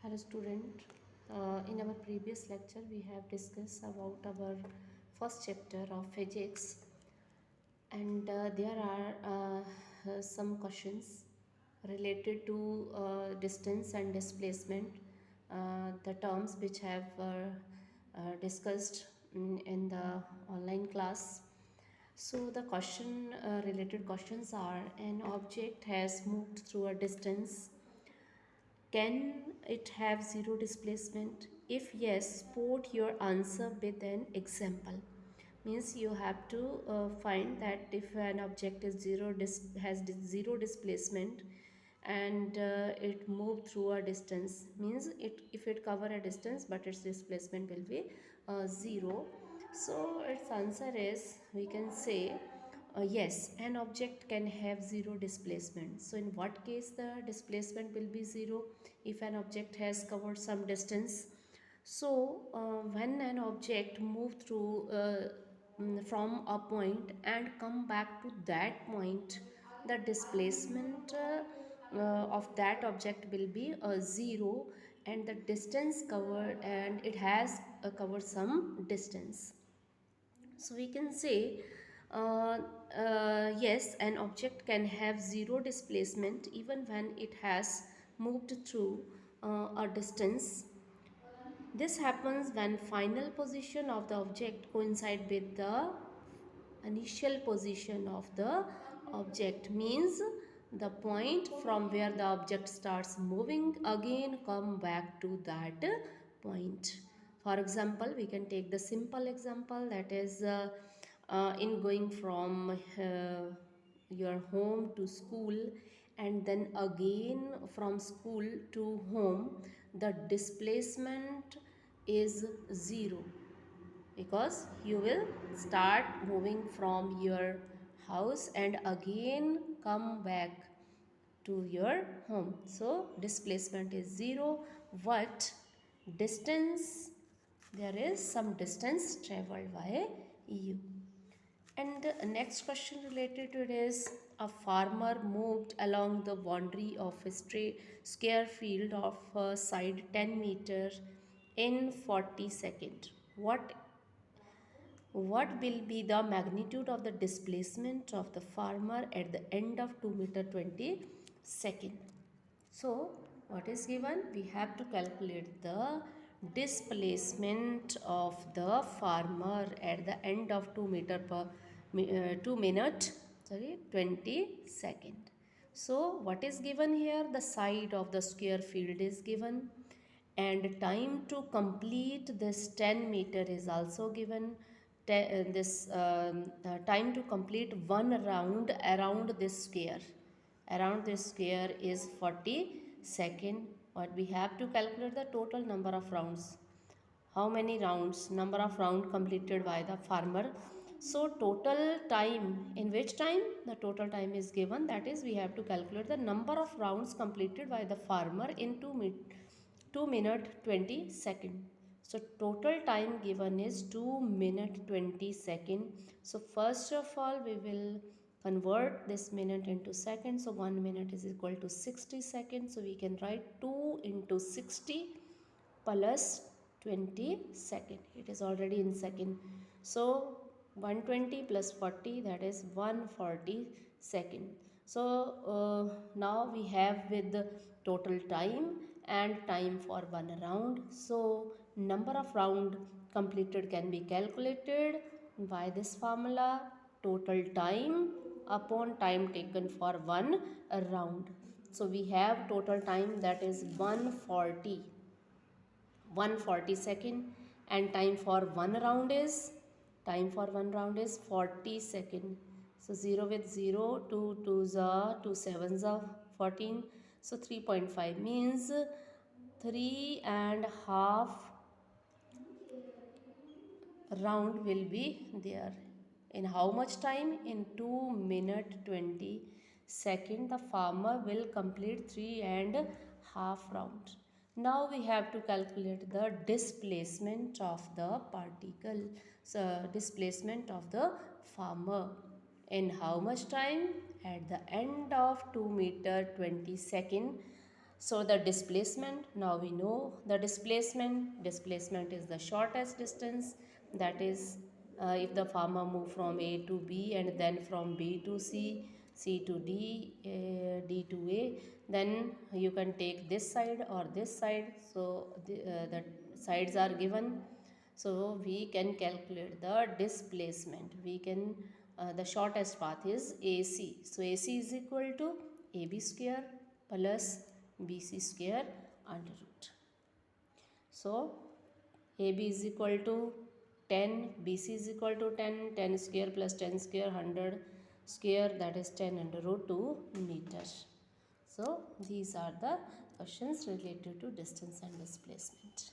Hello student. In our previous lecture we have discussed about our first chapter of physics, and there are some questions related to distance and displacement, the terms which have discussed in the online class. So the related questions are: an object has moved through a distance. Can it have zero displacement? If yes, put your answer with an example. Means you have to find that if an object is zero displacement and it moved through a distance, means if it cover a distance but its displacement will be zero. So its answer is, we can say, yes, an object can have zero displacement. So in what case the displacement will be zero? If an object has covered some distance. So when an object move through from a point and come back to that point, the displacement of that object will be zero, and the distance covered, and it has covered some distance. So we can say, yes, an object can have zero displacement even when it has moved through a distance. This happens when final position of the object coincide with the initial position of the object. Means the point from where the object starts moving again come back to that point. For example, we can take the simple example, that is in going from your home to school and then again from school to home, the displacement is zero, because you will start moving from your house and again come back to your home. So displacement is zero, but distance, there is some distance traveled by you. And the next question related to it is: a farmer moved along the boundary of a square field of side 10 meters in 40 seconds. What will be the magnitude of the displacement of the farmer at the end of 2 meter 20 second? So what is given? We have to calculate the displacement of the farmer at the end of 2 meter per 2 minute 20 second. So what is given here? The side of the square field is given, and time to complete this 10 meter is also given. The time to complete one round around this square is 40 second. What we have to calculate the total number of rounds. How many rounds? Number of round completed by the farmer. So total time, in which time? The total time is given, that is we have to calculate the number of rounds completed by the farmer in 2 minute 20 second. So total time given is 2 minute 20 second. So first of all we will convert this minute into seconds. So 1 minute is equal to 60 seconds. So we can write 2 into 60 plus 20 second. It is already in second. So 120 plus 40, that is 140 second. So now we have with the total time and time for one round. So number of round completed can be calculated by this formula: total time upon time taken for one round. So we have total time, that is 140 second, and time for one round is 40 second. So 0 with 0, 2 2s are 2 7s are 14. So 3.5 means 3.5 round will be there. In how much time? In 2 minute 20 second the farmer will complete 3.5 rounds. Now we have to calculate the displacement of the particle. So displacement of the farmer in how much time? At the end of 2 meter 20 second So the displacement, now we know the displacement is the shortest distance, that is if the farmer move from A to B and then from B to C, C to D, D to A, then you can take this side or this side. So the sides are given, so we can calculate the displacement. We can the shortest path is AC, so AC is equal to AB square plus BC square under root. So AB is equal to 10, BC is equal to 10, 10 square plus 10 square, 100 square, that is 10 under root 2 meters. So these are the questions related to distance and displacement.